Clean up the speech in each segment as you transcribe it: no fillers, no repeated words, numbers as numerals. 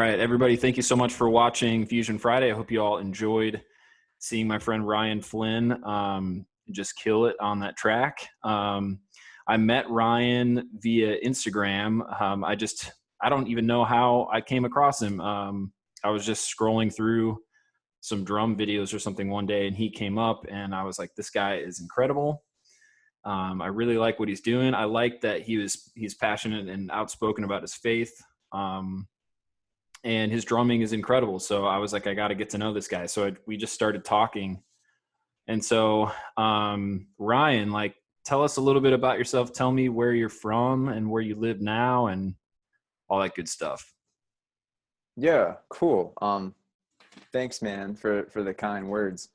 right, everybody, thank you so much for watching Fusion Friday. I hope you all enjoyed seeing my friend Ryan Flynn just kill it on that track. I met Ryan via Instagram. I don't even know how I came across him. I was just scrolling through some drum videos or something one day, and he came up, and I was like, this guy is incredible. I really like what he's doing. I like that he's passionate and outspoken about his faith. And his drumming is incredible. So I was like, I got to get to know this guy. So we just started talking. And so, Ryan, like, tell us a little bit about yourself. Tell me where you're from and where you live now and all that good stuff. Yeah, cool. Thanks, man, for the kind words.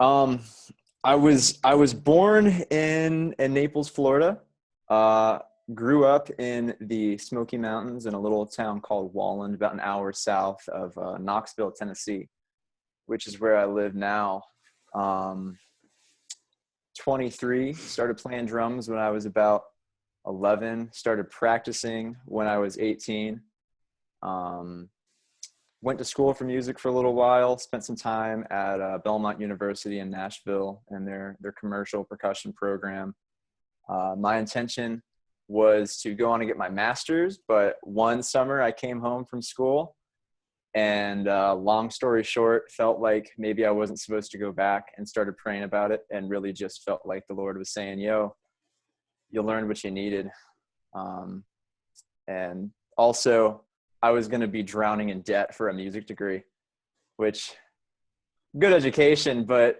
I was born in Naples, Florida. Grew up in the Smoky Mountains in a little town called Walland, about an hour south of Knoxville, Tennessee, which is where I live now. 23, started playing drums when I was about 11, started practicing when I was 18. Went to school for music for a little while, spent some time at Belmont University in Nashville and their commercial percussion program. My intention was to go on and get my master's, but one summer I came home from school and long story short, felt like maybe I wasn't supposed to go back, and started praying about it, and really just felt like the Lord was saying, yo, you learned what you needed. And also I was going to be drowning in debt for a music degree, which good education, but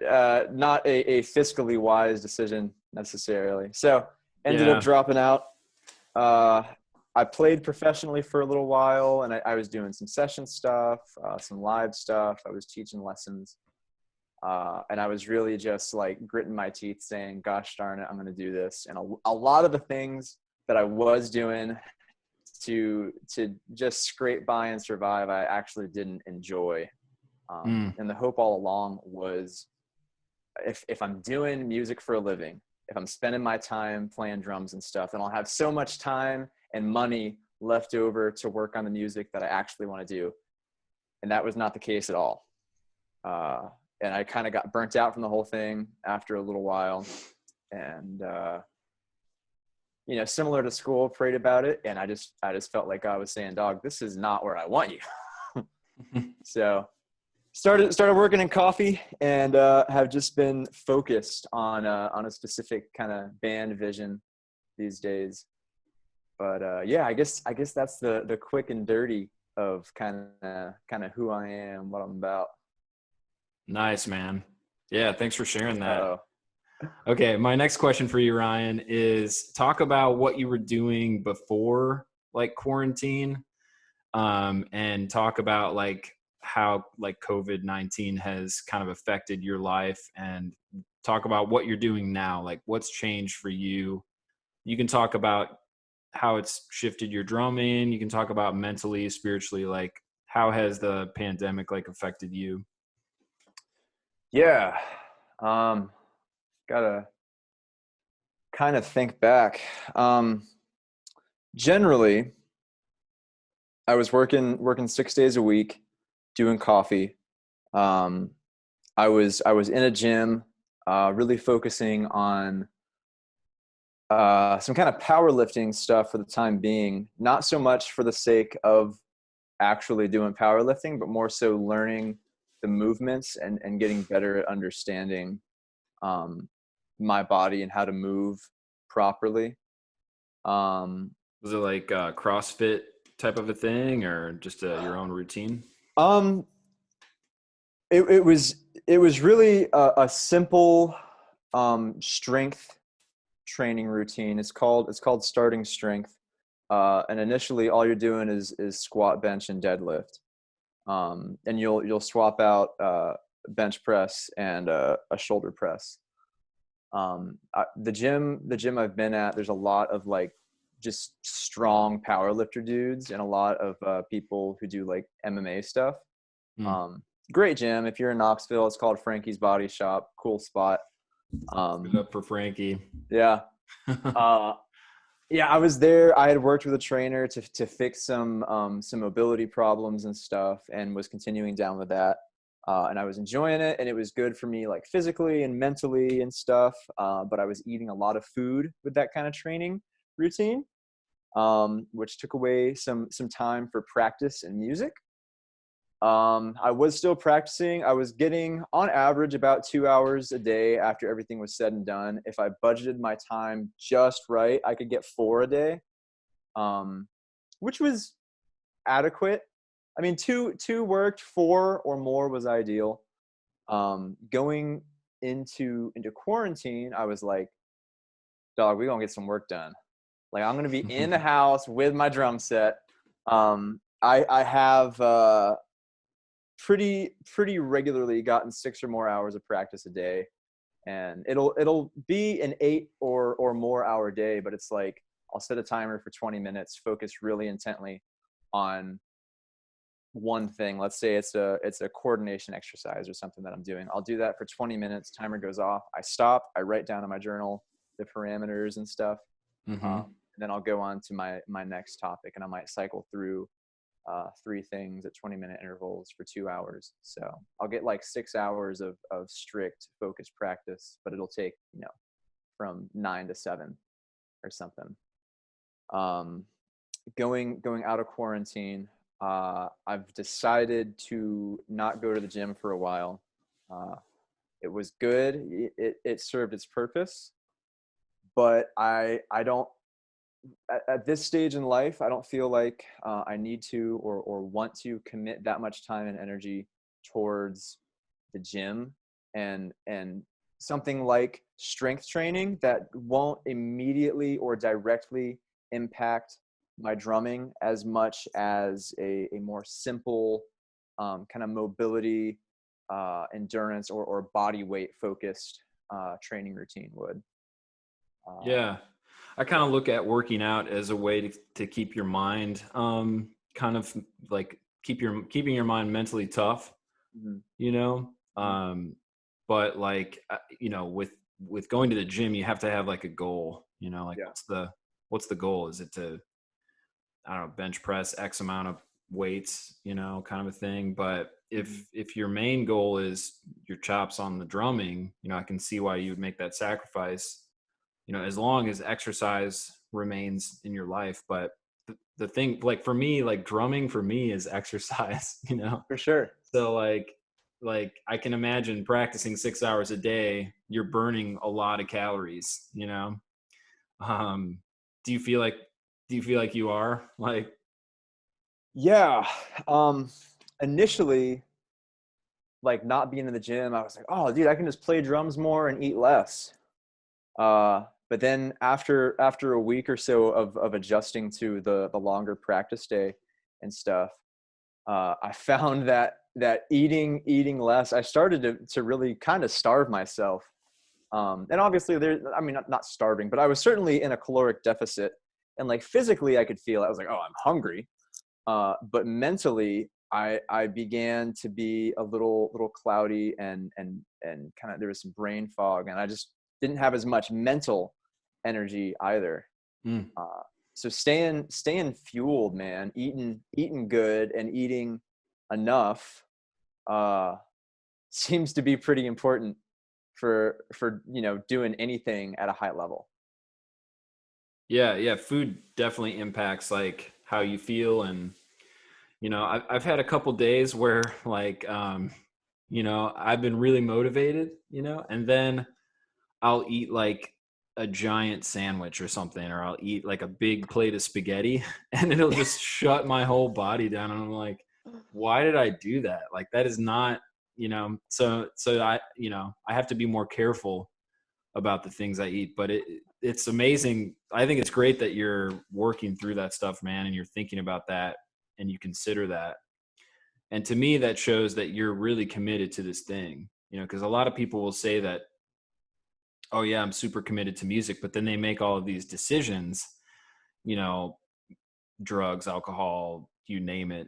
not a fiscally wise decision necessarily. So ended up dropping out. I played professionally for a little while, and I was doing some session stuff, some live stuff. I was teaching lessons. And I was really just like gritting my teeth saying, gosh darn it, I'm going to do this. And a lot of the things that I was doing to just scrape by and survive, I actually didn't enjoy. And the hope all along was if I'm doing music for a living, if I'm spending my time playing drums and stuff, then I'll have so much time and money left over to work on the music that I actually want to do. And that was not the case at all. And I kind of got burnt out from the whole thing after a little while. And, similar to school, prayed about it. And I just felt like I was saying, dog, this is not where I want you. So started working in coffee, and have just been focused on a specific kind of band vision these days. But yeah, I guess that's the quick and dirty of kind of who I am, what I'm about. Nice, man. Yeah, thanks for sharing that. Uh-oh. Okay, my next question for you, Ryan, is talk about what you were doing before like quarantine, and talk about like how like COVID-19 has kind of affected your life, and talk about what you're doing now, like what's changed for you. You can talk about how it's shifted your drumming. You can talk about mentally, spiritually, like how has the pandemic like affected you? Yeah. Gotta kind of think back. Generally, I was working 6 days a week, doing coffee. I was in a gym, really focusing on some kind of powerlifting stuff for the time being. Not so much for the sake of actually doing powerlifting, but more so learning the movements and getting better at understanding my body and how to move properly. Was it like a CrossFit type of a thing, or just your own routine? It was really a simple strength training routine. It's called starting strength. And initially all you're doing is squat, bench, and deadlift. And you'll swap out bench press and a shoulder press. The gym I've been at, there's a lot of like just strong power lifter dudes, and a lot of people who do like MMA stuff. Great gym. If you're in Knoxville, it's called Frankie's Body Shop. Cool spot. Good up for Frankie. Yeah. Yeah, I was there. I had worked with a trainer to fix some mobility problems and stuff, and was continuing down with that. And I was enjoying it, and it was good for me, like physically and mentally and stuff. But I was eating a lot of food with that kind of training routine, which took away some time for practice and music. I was still practicing. I was getting, on average, about 2 hours a day after everything was said and done. If I budgeted my time just right, I could get 4 a day, um, which was adequate. I mean, two worked, four or more was ideal. Going into quarantine, I was like, dog, we're gonna get some work done. Like, I'm gonna be in the house with my drum set. I have pretty regularly gotten 6 or more hours of practice a day, and it'll be an 8 or more hour day, but it's like I'll set a timer for 20 minutes, focus really intently on one thing. Let's say it's a coordination exercise or something that I'm doing. I'll do that for 20 minutes, timer goes off, I stop, I write down in my journal the parameters and stuff. And then I'll go on to my next topic, and I might cycle through 3 things at 20-minute intervals for 2 hours. So I'll get like 6 hours of strict focused practice, but it'll take, from 9 to 7 or something. Going out of quarantine, I've decided to not go to the gym for a while. It was good. It served its purpose, but I don't, at this stage in life, I don't feel like I need to or want to commit that much time and energy towards the gym and something like strength training that won't immediately or directly impact my drumming as much as a more simple kind of mobility, endurance, or body weight focused training routine would. Yeah. I kind of look at working out as a way to keep your mind, kind of like keeping your mind mentally tough, Mhm. you know? But like, with going to the gym, you have to have like a goal, like Yeah. what's the goal? Is it to, I don't know, bench press X amount of weights, kind of a thing. But if your main goal is your chops on the drumming, I can see why you would make that sacrifice, as long as exercise remains in your life. But the thing, like for me, like drumming for me is exercise, For sure. So like I can imagine practicing 6 hours a day, you're burning a lot of calories, Um, do you feel like, you are like, Yeah. Initially, like not being in the gym, I was like, oh, dude, I can just play drums more and eat less. But then after a week or so of adjusting to the longer practice day and stuff, I found that eating less, I started to really kind of starve myself. And obviously I mean, not starving, but I was certainly in a caloric deficit, and like physically I could feel it. I was like, oh, I'm hungry. But mentally, I began to be a little cloudy, and kind of, there was some brain fog, and I just didn't have as much mental energy either. mm, So staying fueled, man, eating good and eating enough uh, seems to be pretty important for doing anything at a high level. yeah, food definitely impacts like how you feel. And, I've had a couple days where like, I've been really motivated, and then I'll eat like a giant sandwich or something, or I'll eat like a big plate of spaghetti and it'll just shut my whole body down. And I'm like, why did I do that? Like, that is not, so I have to be more careful about the things I eat. But it's amazing. I think it's great that you're working through that stuff, man, and you're thinking about that and you consider that. And to me, that shows that you're really committed to this thing, because a lot of people will say that, oh yeah, I'm super committed to music, but then they make all of these decisions, you know, drugs, alcohol, you name it,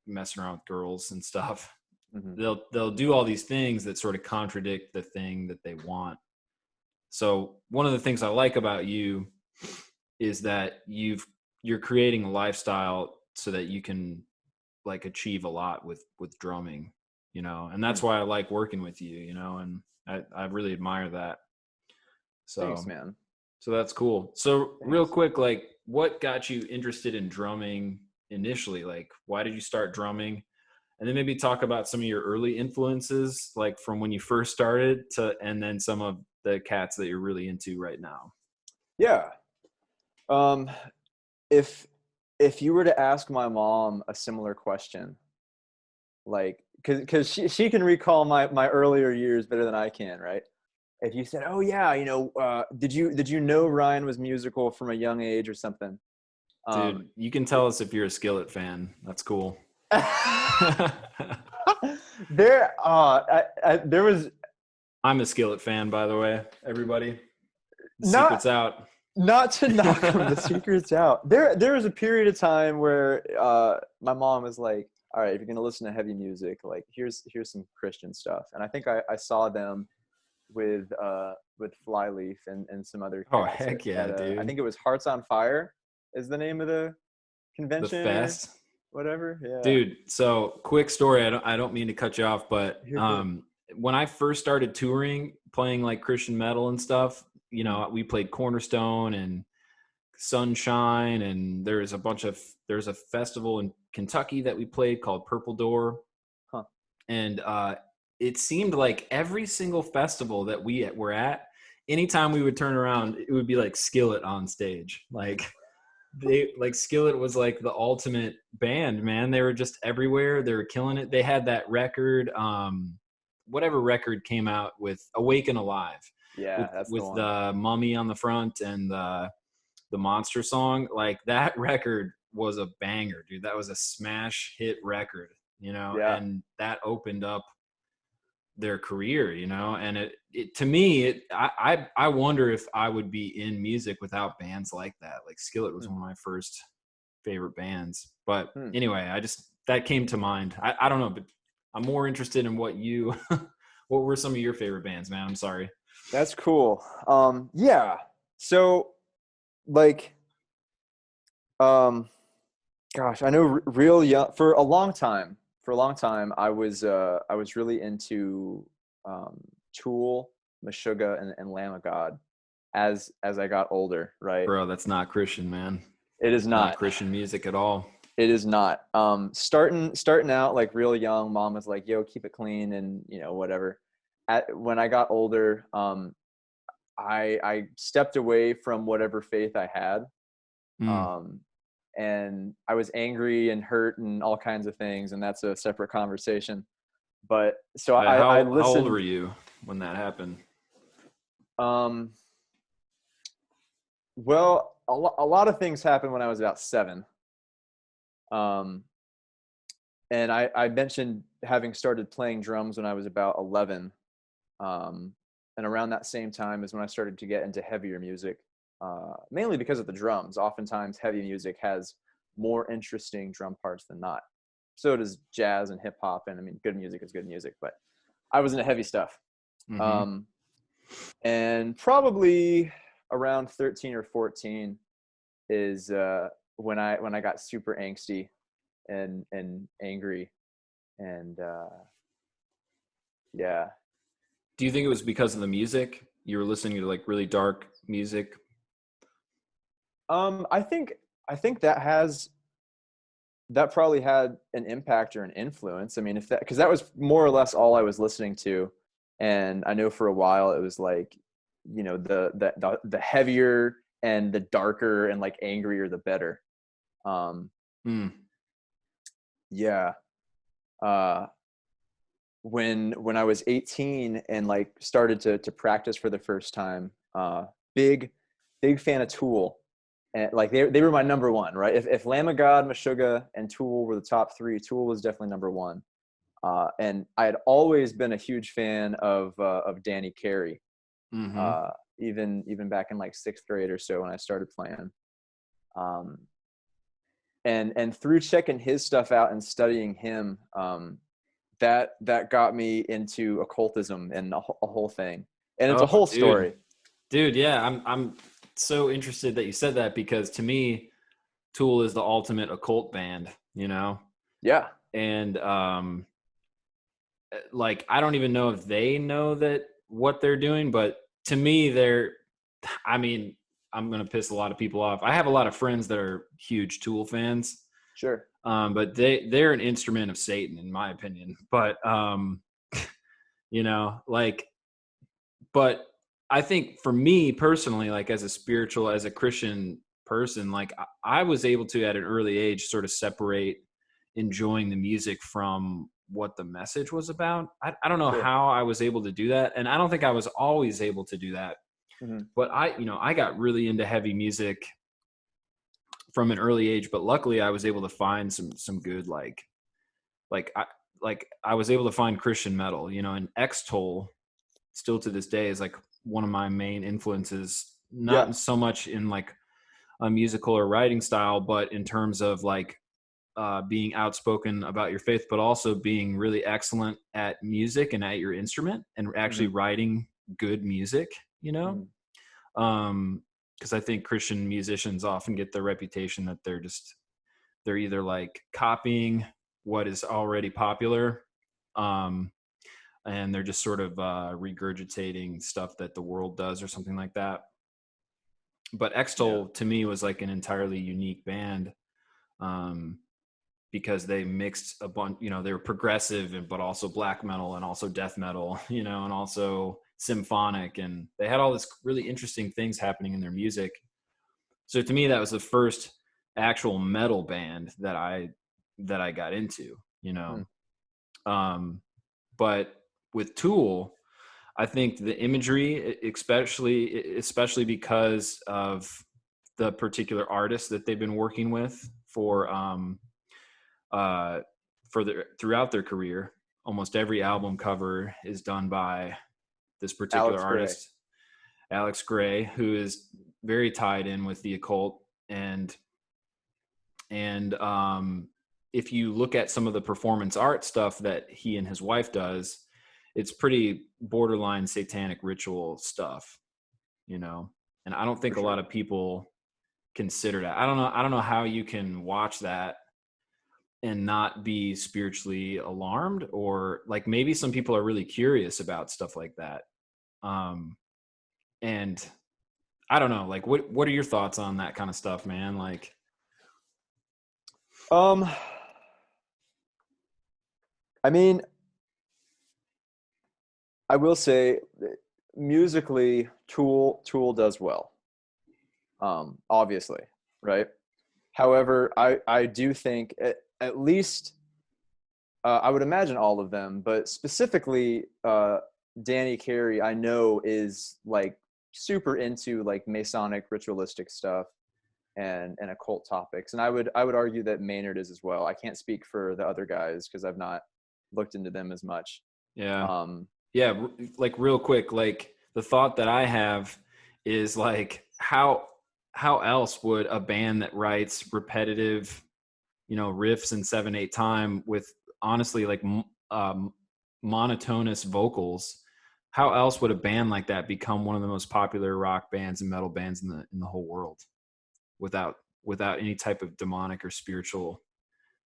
messing around with girls and stuff. Mm-hmm. They'll do all these things that sort of contradict the thing that they want. So one of the things I like about you is that you're creating a lifestyle so that you can like achieve a lot with drumming, you know, and that's why I like working with you, you know, and I really admire that. Thanks, So man. so that's cool. So real Thanks. quick, like what got you interested in drumming initially? Like why did you start drumming? And then maybe talk about some of your early influences, like from when you first started to, and then some of the cats that you're really into right now. Yeah. Um, if if you were to ask my mom a similar question, like, because she can recall my earlier years better than I can, right? If you said, "Oh yeah, did you know Ryan was musical from a young age or something?" Um, Dude, you can tell us if you're a Skillet fan. That's cool. there was I'm a Skillet fan, by the way. Everybody, the not secret's out. not to knock them, the secret's out. There was a period of time where my mom was like, "All right, if you're gonna listen to heavy music, like here's some Christian stuff." And I think I saw them with Flyleaf and some other Oh cats heck yeah, I dude! think it was Hearts on Fire is the name of the The convention or fest, whatever. Yeah, dude. So quick story. I don't mean to cut you off, but you're good. when I first started touring, playing like Christian metal and stuff, you Mm. know, we played Cornerstone and Sunshine, and there's a festival in Kentucky that we played called Purple Door, Huh. and it seemed like every single festival that we were at, anytime we would turn around, it would be like Skillet on stage. Like Skillet was like the ultimate band, man. They were just everywhere. They were killing it. They had that record, whatever record came out with Awaken Alive, Yeah, that's the with one. the mummy on the front and the monster song. Like that record was a banger, dude. That was a smash hit record, you know, Yeah. and that opened up their career, you know. And it to me, I wonder if I would be in music without bands like that. Like Skillet was Hmm. one of my first favorite bands. But Hmm. anyway, that came to mind. I don't know, but I'm more interested in what you what were some of your favorite bands, man? I'm sorry. That's cool. Yeah. So like, um, gosh, I know real young for a long time. For a long time, I was really into um, Tool, Meshuggah, and Lamb of God. As I got older, right? Bro, that's not Christian, man. It is Not not. Christian music at all. It is not. Starting out like real young, mom was like, "Yo, keep it clean," and whatever. When I got older, I stepped away from whatever faith I had, Mm. um, and I was angry and hurt and all kinds of things, and that's a separate conversation. But so I How old were listened. you when that happened? Um, well, a lot of things happened when I was about 7. Um, and I mentioned having started playing drums when I was about 11. Um, and around that same time is when I started to get into heavier music, mainly because of the drums. Oftentimes, heavy music has more interesting drum parts than not. So does jazz and hip hop. And I mean, good music is good music, but I was into heavy stuff. Mm-hmm. Um, and probably around 13 or 14 is when I got super angsty and angry and yeah. Do you think it was because of the music? You were listening to like really dark music? I think that probably had an impact or an influence. I mean, if that because that was more or less all I was listening to, and I know for a while it was like, the heavier and the darker and like angrier the better. Um, Mm. yeah. Uh, when I was 18 and like started to practice for the first time, big big fan of Tool, and like they were my number one, right? If Lamb of God, Meshuggah, and Tool were the top three, Tool was definitely number one. And I had always been a huge fan of Danny Carey, Mm-hmm. uh, even back in like 6th grade or so when I started playing. Um, and through checking his stuff out and studying him, that got me into occultism and a whole thing. And it's a Oh, whole dude. story. Dude, yeah, I'm so interested that you said that, because to me, Tool is the ultimate occult band, you know? Yeah, And like, I don't even know if they know that what they're doing, but to me, I mean, I'm going to piss a lot of people off. I have a lot of friends that are huge Tool fans. sure. But they're an instrument of Satan, in my opinion. But you know, like, but I think for me personally, like as a Christian person, like I was able to at an early age sort of separate enjoying the music from what the message was about. I don't know Sure. how I was able to do that, and I don't think I was always able to do that. Hmm. But I got really into heavy music from an early age, but luckily I was able to find some good like I I was able to find Christian metal, you know, and X-Toll still to this day is like one of my main influences, Yeah, not so much in like a musical or writing style, but in terms of like being outspoken about your faith, but also being really excellent at music and at your instrument and actually hmm, writing good music, you know? hmm, Because I think Christian musicians often get the reputation that they're either like copying what is already popular, um, and they're just sort of regurgitating stuff that the world does or something like that. But yeah, Extol to me was like an entirely unique band, um, because they mixed a bunch. You know, they were progressive but also black metal and also death metal. You know, and also symphonic, and they had all this really interesting things happening in their music. So to me, that was the first actual metal band that I got into. You know, hmm, um, but with Tool, I think the imagery, especially because of the particular artists that they've been working with uh, throughout their career. Almost every album cover is done by this particular Alex Gray. artist, Alex Gray, who is very tied in with the occult. And if you look at some of the performance art stuff that he and his wife does, it's pretty borderline satanic ritual stuff, you know. And I don't For think a sure. lot of people consider that. I don't know how you can watch that and not be spiritually alarmed, or like maybe some people are really curious about stuff like that. um and I don't know, like what are your thoughts on that kind of stuff, man? Like, Um, I mean, I will say, musically, Tool does well. Obviously, right? However, I do think at least, I would imagine all of them, but specifically, Danny Carey, I know is like super into like Masonic ritualistic stuff and occult topics, and I would argue that Maynard is as well. I can't speak for the other guys because I've not looked into them as much. yeah. Um, Yeah, like real quick, like the thought that I have is like how else would a band that writes repetitive, you know, riffs in 7/8 time with honestly like monotonous vocals, how else would a band like that become one of the most popular rock bands and metal bands in the whole world without any type of demonic or spiritual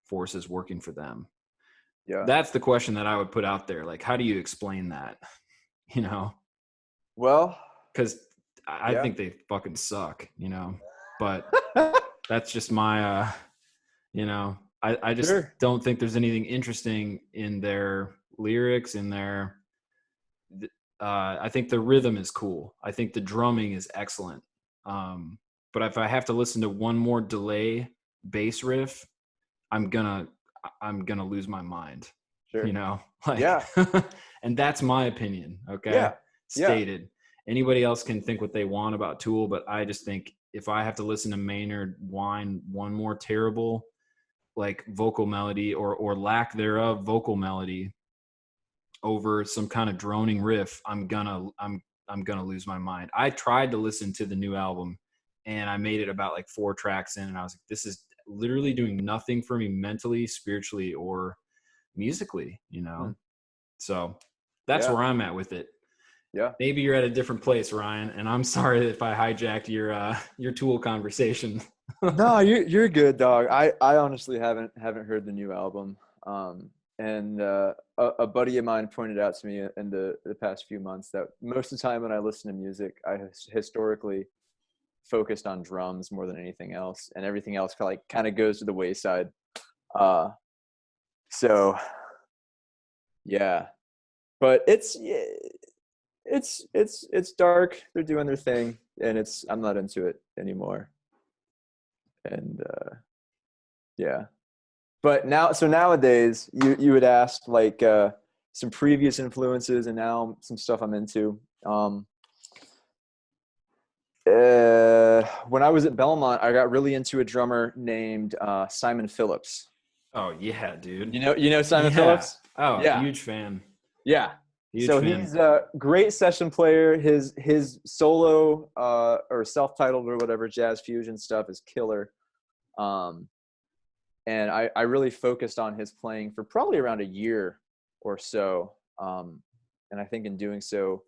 forces working for them? yeah. That's the question that I would put out there. Like, how do you explain that? You know, Well, because I yeah. think they fucking suck, you know. But that's just my, you know, I just Sure. don't think there's anything interesting in their lyrics, in their, I think the rhythm is cool. I think the drumming is excellent. Um, but if I have to listen to one more delay bass riff, I'm gonna, I'm gonna lose my mind, you Sure. know, like, Yeah. and that's my opinion. Okay. Yeah. Yeah. Stated. Anybody else can think what they want about Tool, but I just think if I have to listen to Maynard whine one more terrible, like vocal melody or lack thereof vocal melody over some kind of droning riff, I'm gonna lose my mind. I tried to listen to the new album and I made it about like 4 tracks in, and I was like, this is literally doing nothing for me mentally, spiritually, or musically, you Hmm. know? So that's Yeah. where I'm at with it. Yeah. Maybe you're at a different place, Ryan, and I'm sorry if I hijacked your Tool conversation. No, you're good, dog. I honestly haven't heard the new album. And a buddy of mine pointed out to me in the past few months that most of the time when I listen to music, I historically focused on drums more than anything else, and everything else kind of goes to the wayside. Uh, so yeah, but it's dark. They're doing their thing, and I'm not into it anymore. And yeah. But nowadays, you would ask like some previous influences, and now some stuff I'm into. When I was at Belmont, I got really into a drummer named Simon Phillips. Oh yeah, dude. You know Simon Yeah. Phillips? Oh, Yeah, huge fan. yeah. Huge So fan. he's a great session player. His solo or self-titled or whatever jazz fusion stuff is killer. Um, and I really focused on his playing for probably around a year or so. And I think in doing so,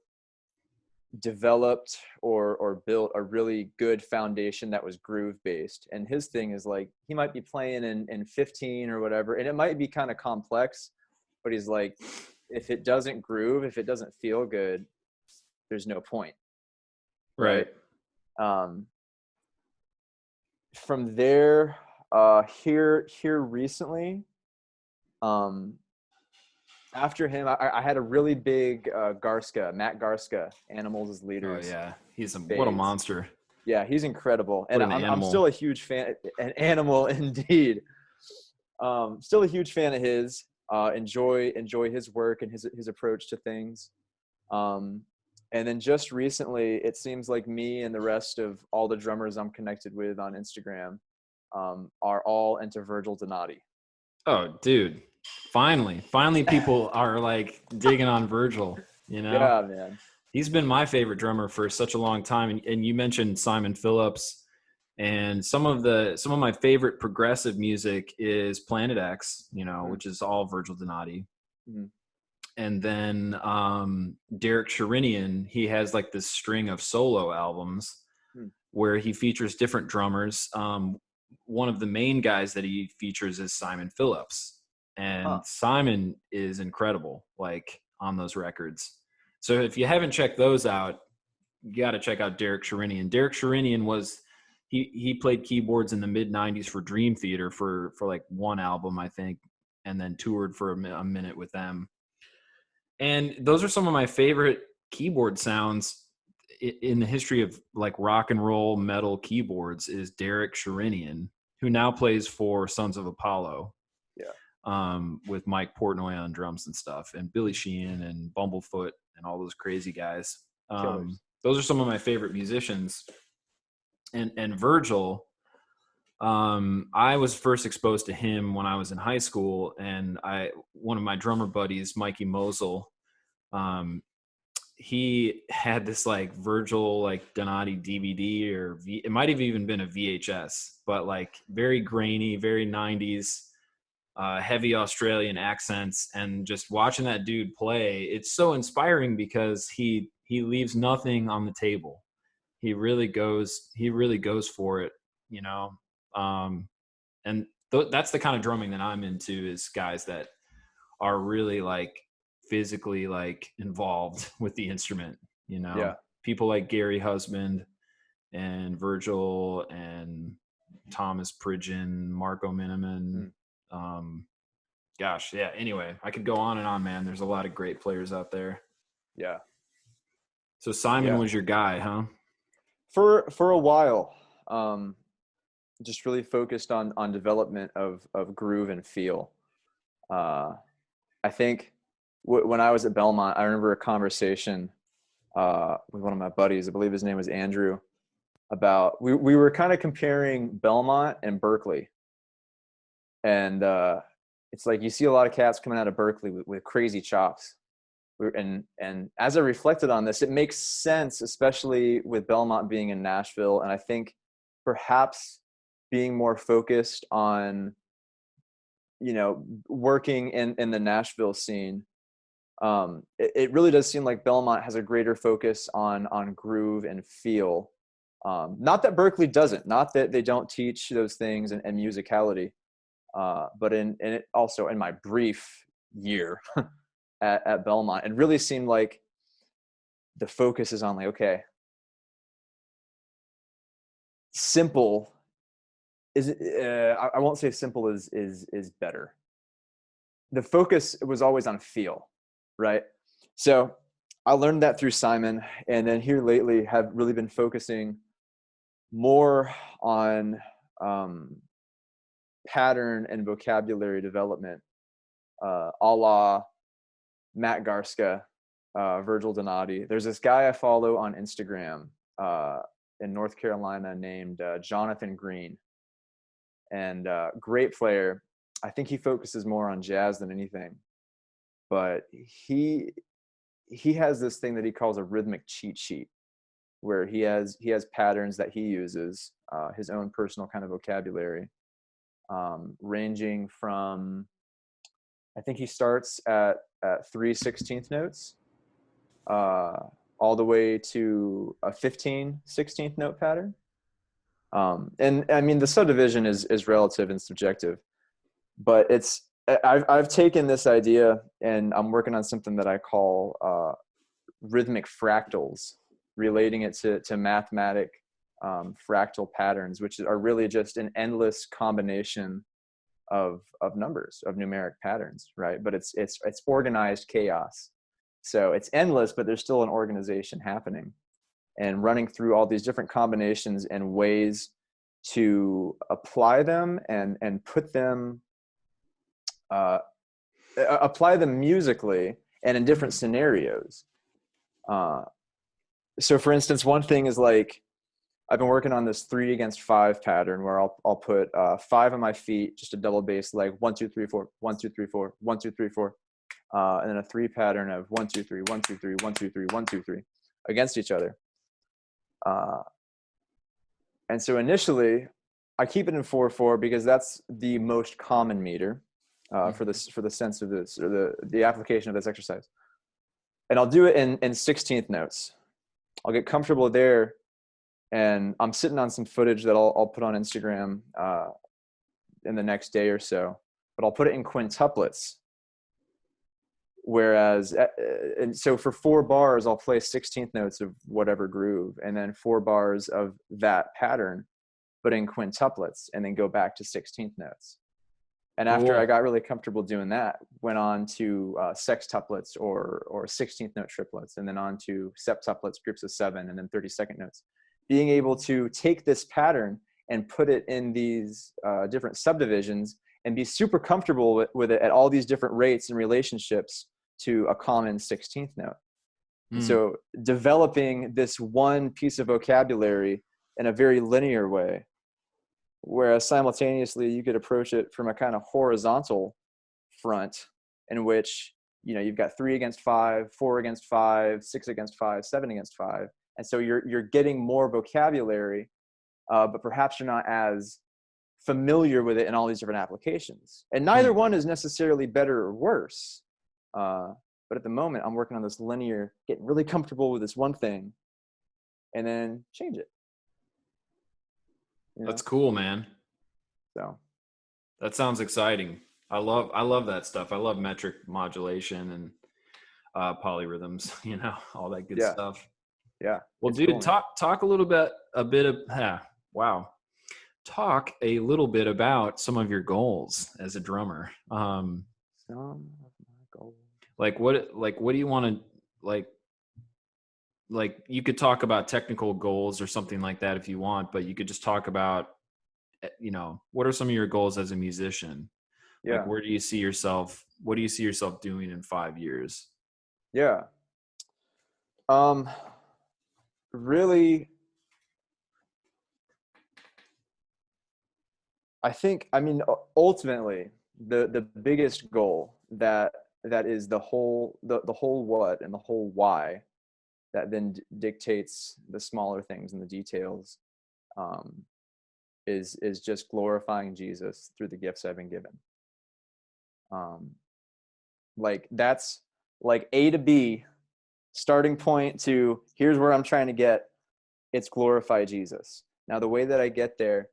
developed or built a really good foundation that was groove based. And his thing is like, he might be playing in 15 or whatever, and it might be kind of complex, but he's like, if it doesn't groove, if it doesn't feel good, there's no point. Right. Um, from there, here recently, um, after him, I had a really big Matt Garska, Animals as Oh Leaders yeah. What a phase. monster. Yeah, he's incredible, What and an I'm animal. still a huge fan. An animal indeed. Still a huge fan of his. Enjoy his work and his approach to things. Um, and then just recently, it seems like me and the rest of all the drummers I'm connected with on Instagram are all into Virgil Donati. Oh, dude. Finally people are like digging on Virgil, you know? Yeah, man. He's been my favorite drummer for such a long time. And you mentioned Simon Phillips, and some of my favorite progressive music is Planet X, Mm-hmm. which is all Virgil Donati. Mm-hmm. And then Derek Sherinian, he has like this string of solo albums where he features different drummers. One of the main guys that he features is Simon Phillips, Huh. and Simon is incredible, like on those records. So if you haven't checked those out, you got to check out Derek Sherinian. Derek Sherinian was he played keyboards in the mid '90s for Dream Theater for like one album, I think, and then toured for a minute with them. And those are some of my favorite keyboard sounds in the history of like rock and roll metal keyboards is Derek Sherinian, who now plays for Sons of Apollo. Yeah. With Mike Portnoy on drums and stuff, and Billy Sheehan and Bumblefoot and all those crazy guys. Killers. Those are some of my favorite musicians. And Virgil, I was first exposed to him when I was in high school, and one of my drummer buddies, Mikey Mosel, um, he had this like Virgil like Donati DVD it might have even been a VHS, but like very grainy, very 90s, heavy Australian accents, and just watching that dude play, it's so inspiring because he leaves nothing on the table. He really goes for it, you know. And that's the kind of drumming that I'm into, is guys that are really like physically like involved with the instrument, Yeah. people like Gary Husband and Virgil and Thomas Pridgeon, Marco Miniman. Gosh, yeah. Anyway, I could go on and on, man. There's a lot of great players out there. Yeah. So Simon Yeah. was your guy, huh? For a while, just really focused on development of groove and feel. I think when I was at Belmont, I remember a conversation with one of my buddies. I believe his name was Andrew. About we were kind of comparing Belmont and Berkeley, and it's like you see a lot of cats coming out of Berkeley with crazy chops. And as I reflected on this, it makes sense, especially with Belmont being in Nashville, and I think perhaps being more focused on working in the Nashville scene, It really does seem like Belmont has a greater focus on groove and feel. Not that Berkeley doesn't, not that they don't teach those things and musicality, but in it also in my brief year at Belmont, it really seemed like the focus is on like, okay, simple is I won't say simple is better. The focus was always on feel, right? So I learned that through Simon, and then here lately have really been focusing more on pattern and vocabulary development, a la Matt Garska, Virgil Donati. There's this guy I follow on Instagram in North Carolina named Jonathan Green, and great player. I think he focuses more on jazz than anything, but he has this thing that he calls a rhythmic cheat sheet, where he has patterns that he uses, his own personal kind of vocabulary, ranging from, I think he starts at 3/16 notes, all the way to a 15/16 note pattern. And I mean, the subdivision is relative and subjective, but I've taken this idea and I'm working on something that I call rhythmic fractals, relating it to mathematic fractal patterns, which are really just an endless combination of numbers, of numeric patterns, right? But it's organized chaos. So it's endless, but there's still an organization happening, and running through all these different combinations and ways to apply them and put them, apply them musically and in different scenarios. So for instance, one thing is like, I've been working on this 3/5 pattern where I'll put 5 on my feet, just a double bass, like 1 2 3 4 1 2 3 4 1 2 3 4, and then a 3 pattern of 1 2 3 1 2 3 1 2 3 1 2 3 against each other. And so initially, I keep it in 4/4 because that's the most common meter for the sense of this, or the application of this exercise. And I'll do it in 16th notes. I'll get comfortable there. And I'm sitting on some footage that I'll put on Instagram in the next day or so, but I'll put it in quintuplets. Whereas, and so for 4 bars, I'll play 16th notes of whatever groove, and then 4 bars of that pattern, but in quintuplets, and then go back to 16th notes. And after I got really comfortable doing that, went on to sextuplets or 16th note triplets, and then on to septuplets, groups of 7, and then 32nd notes. Being able to take this pattern and put it in these different subdivisions and be super comfortable with it at all these different rates and relationships to a common 16th note. So developing this one piece of vocabulary in a very linear way, whereas simultaneously you could approach it from a kind of horizontal front, in which, you know, you've got 3/5, 4/5, 6/5, 7/5. And so you're getting more vocabulary, but perhaps you're not as familiar with it in all these different applications. And neither one is necessarily better or worse. But at the moment, I'm working on this linear, getting really comfortable with this one thing, and then change it. That's cool, man. So that sounds exciting. I love that stuff. I love metric modulation and polyrhythms, you know, all that good stuff. Yeah. Well, dude, cool, talk a little bit, talk a little bit about some of your goals as a drummer. Some of my goals. Like what do you want to like you could talk about technical goals or something like that if you want, but you could just talk about, you know, what are some of your goals as a musician? Yeah. Like, what do you see yourself doing in 5 years? Yeah. Really, I mean, ultimately the biggest goal that is the whole what and the whole why, that then dictates the smaller things and the details, is just glorifying Jesus through the gifts I've been given. Like that's like A to B, starting point to here's where I'm trying to get. It's glorify Jesus. Now, the way that I get there,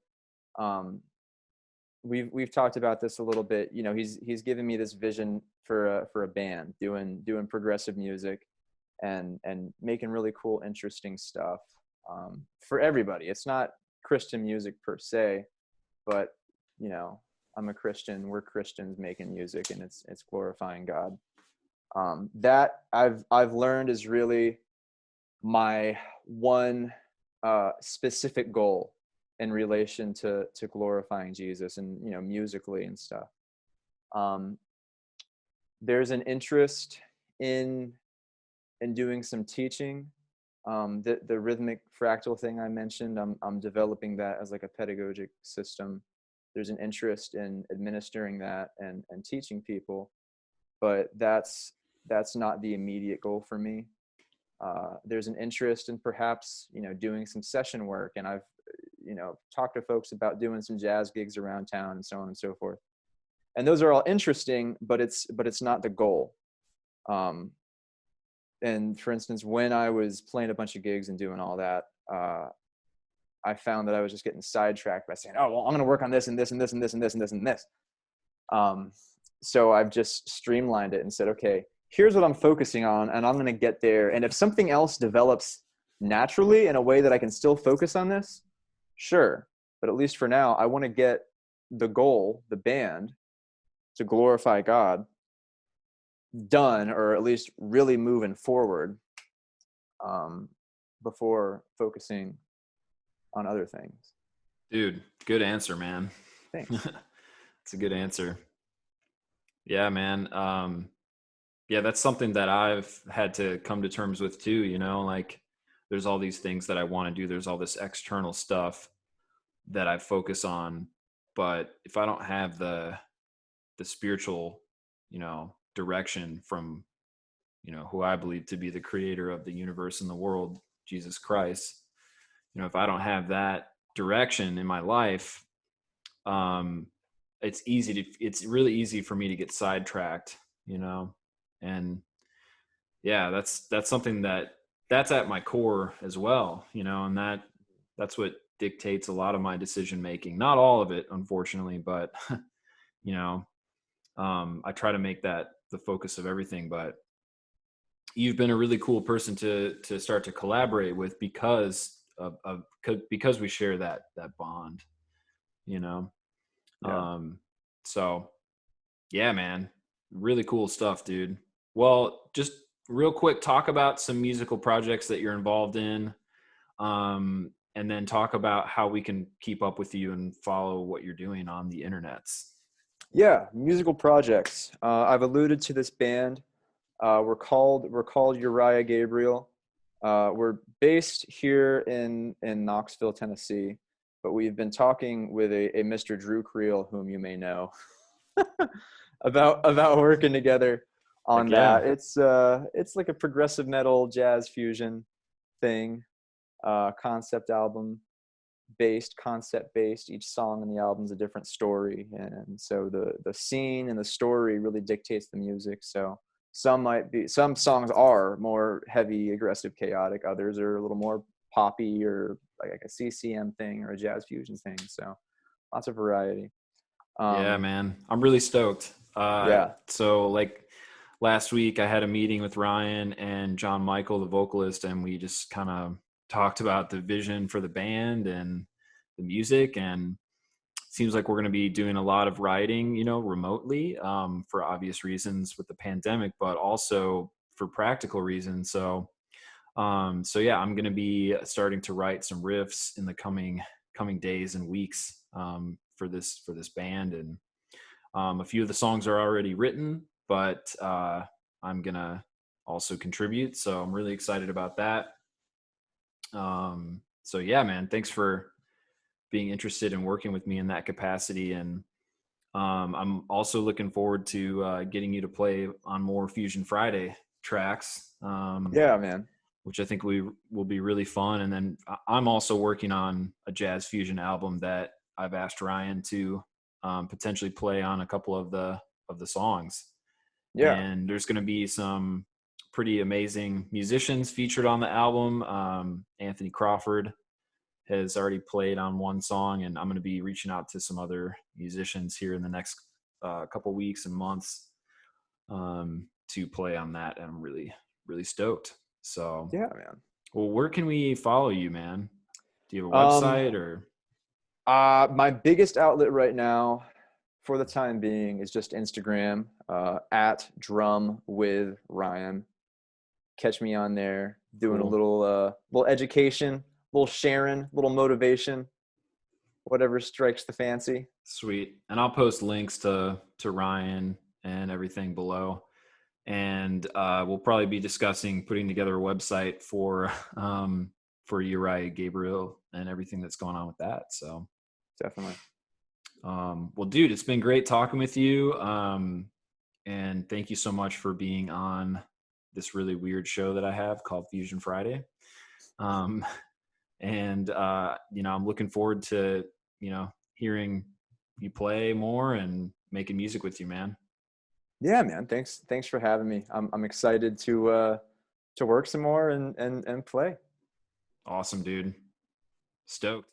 we've talked about this a little bit. You know, he's given me this vision for a band doing progressive music and making really cool, interesting stuff for everybody. It's not Christian music per se, but you know, I'm a Christian. We're Christians making music, and it's glorifying God. That I've learned is really my one specific goal in relation to glorifying Jesus, and you know, musically and stuff. There's an interest in doing some teaching. The rhythmic fractal thing I mentioned, I'm developing that as like a pedagogic system. There's an interest in administering that and teaching people, but that's not the immediate goal for me. There's an interest in perhaps, you know, doing some session work, and I've, you know, talked to folks about doing some jazz gigs around town and so on and so forth. And those are all interesting, but it's not the goal. And for instance, when I was playing a bunch of gigs and doing all that, I found that I was just getting sidetracked by saying, oh, well, I'm going to work on this and this and this and this and this and this and this. So I've just streamlined it and said, okay, here's what I'm focusing on, and I'm going to get there. And if something else develops naturally in a way that I can still focus on this, sure. But at least for now, I want to get the goal, the band, to glorify God done, or at least really moving forward, before focusing on other things. Dude, good answer, man. Thanks. It's a good answer. Yeah, man. Yeah, that's something that I've had to come to terms with too, you know, like there's all these things that I want to do. There's all this external stuff that I focus on, but if I don't have the spiritual, you know, direction from, you know, who I believe to be the creator of the universe and the world, Jesus Christ, you know, if I don't have that direction in my life, it's really easy for me to get sidetracked, you know. And yeah, that's something that's at my core as well, you know, and that's what dictates a lot of my decision making. Not all of it, unfortunately, but you know, I try to make that the focus of everything. But you've been a really cool person to start to collaborate with because because we share that bond, you know. Yeah. So yeah, man, really cool stuff, dude. Well, just real quick, talk about some musical projects that you're involved in, and then talk about how we can keep up with you and follow what you're doing on the internets. Yeah, musical projects. I've alluded to this band. We're called Uriah Gabriel. We're based here in Knoxville, Tennessee, but we've been talking with a Mr. Drew Creal, whom you may know, about working together on Heck yeah. that. It's like a progressive metal jazz fusion thing, concept based. Each song in the album's a different story, and so the scene and the story really dictates the music. So some songs are more heavy, aggressive, chaotic. Others are a little more poppy, or like a CCM thing or a jazz fusion thing. So lots of variety. Yeah, man, I'm really stoked. Yeah. So like last week I had a meeting with Ryan and John Michael, the vocalist, and we just kind of talked about the vision for the band and the music. And it seems like we're going to be doing a lot of writing, you know, remotely, for obvious reasons with the pandemic, but also for practical reasons. So yeah, I'm going to be starting to write some riffs in the coming days and weeks, for this band. And a few of the songs are already written, but I'm going to also contribute. So I'm really excited about that. So yeah, man, thanks for being interested in working with me in that capacity. And I'm also looking forward to getting you to play on more Fusion Friday tracks. Yeah, man. Which I think will be really fun. And then I'm also working on a jazz fusion album that I've asked Ryan to potentially play on a couple of the songs. Yeah. and there's going to be some pretty amazing musicians featured on the album. Anthony Crawford has already played on one song, and I'm going to be reaching out to some other musicians here in the next couple weeks and months to play on that. And I'm really, really stoked. So, Yeah, man. well, where can we follow you, man? Do you have a Um, website or? my biggest outlet right now, for the time being, is just Instagram at Drum with Ryan. Catch me on there doing a Cool. little education, little sharing, little motivation, whatever strikes the fancy. Sweet. And I'll post links to Ryan and everything below. And we'll probably be discussing putting together a website for Uriah Gabriel and everything that's going on with that. So Definitely. well, dude, it's been great talking with you. And thank you so much for being on this really weird show that I have called Fusion Friday. Um, and I'm looking forward to hearing you play more and making music with you, man. Yeah, man. Thanks for having me. I'm excited to work some more and play. Awesome, dude. Stoked.